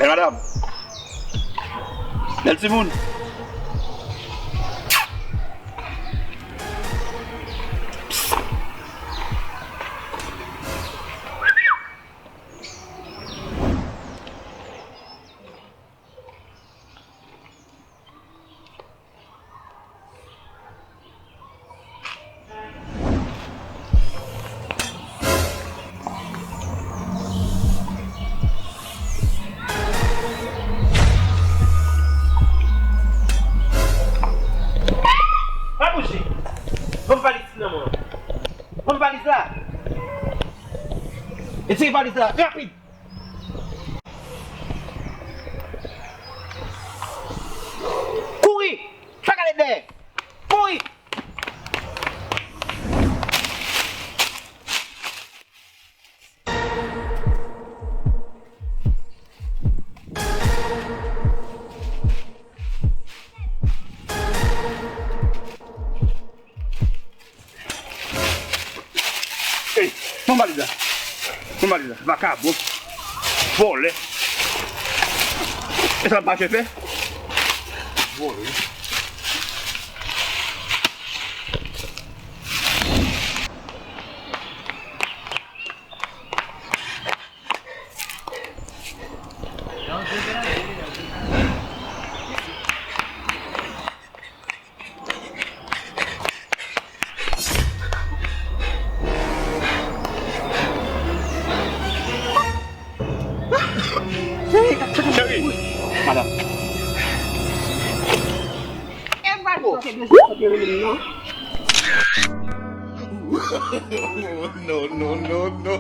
Belle madame. Belle Timoun. Vamos valise là. Essaye valise là, rapide. Courez, chaque année derrière. Courez. Ei, vamos validar. Vamos validar. Vagabundo. Bolé. Essa parte é pé? Bolé. Madame. No, no, no, no.